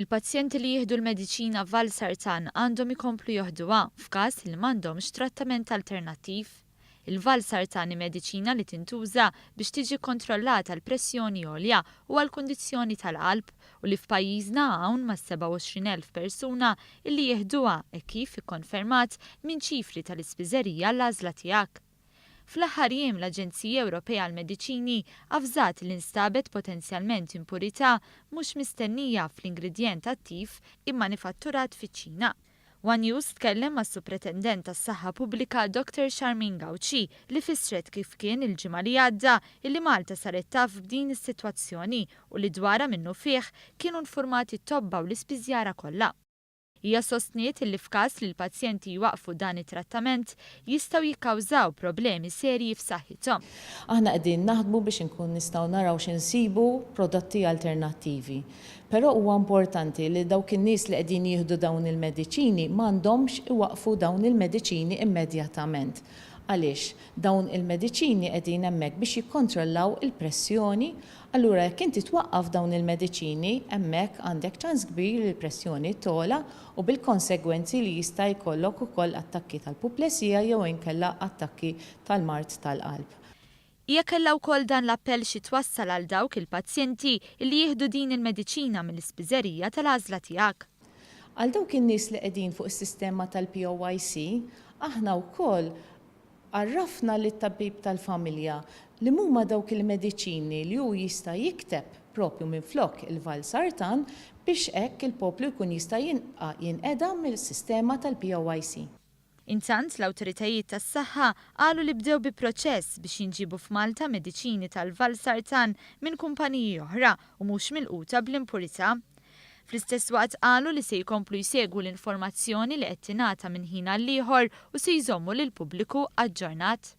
Il-pazjenti li jieħdu l-mediċina Valsartan għandhom ikomplu joħduha f'każ li m'għandhomx trattament alternattiv. Il-Valsartan mediċina li tintuża biex tiġi kontrollata l-pressjoni għolja u għall-kundizzjoni tal-qalb u li f'pajjiżna hawn ma' 27,000 persuna li jieħduha e kif ikkonfermat minn ċifri tal-ispiżerija l-għażla tiegħek. Fl-aħħar jiem l-Aġenzija Ewropea għall-Mediċini avżat li nstabet potenzjalment impurità mhux mistennija fl-ingredjent attiv immanifatturat fiċ-Ċina. One News tkellem mas-Supretendent tas-Saħħa Pubblika Dr. Charmaine Gauci li fissret kif kien il-ġimgħa li għadda illi Malta saret taf b'din is-sitwazzjoni u li dwarha minnu fih kienu infurmati t-tobba u l-ispiżjara kollha. Hija sostniet li f'każ li l-pazjenti jwaqfu dan it-trattament jistgħu jikkawżaw problemi serji f'saħħithom. Aħna qegħdin naħdmu biex inkun nistgħu naraw x'insibu prodotti alternattivi. Però huwa importanti li dawk in-nies li qegħdin jieħdu dawn il-mediċini m'għandhomx iwaqfu dawn il-mediċini immedjatament. Għaliex dawn il-mediċini qegħdin hemmhekk biex jikkontrollaw il-pressjoni, allura jekk inti twaqqaf dawn il-mediċini hemmhekk għandek ċans kbir li l-pressjoni tola u bil-konsegwenzi li jista' jkollok ukoll attakki tal-puplesija jew inkella attakki tal-mart tal-qalb. Hija kellha wkoll dan l-appell xi twassal għal dawk il-pazjenti li jieħdu din il-mediċina mill-ispiżerija tal-għażla tiegħek. Għal dawk in-nies li qegħdin fuq is-sistema tal-POIC, aħna wkoll għarrafna lit-tabib tal-familja li huma dawk il-mediċini li hu jista' jikteb propju minflok il-Valsartan biex hekk il-poplu jkun jista' jinqeda mill-sistema tal-POIC. Intant l-awtoritajiet tas-Saħħa qalu li bdew bil-proċess biex jinġiebu f'Malta mediċini tal-Valsartan minn kumpaniji oħra u mhux milquta bl-impurità. Fl-istess waqt qalu li se jkomplu jsegwu l-informazzjoni li qed tingħata minn ħin għal ieħor u se jżommu lill-pubbliku aġġornat.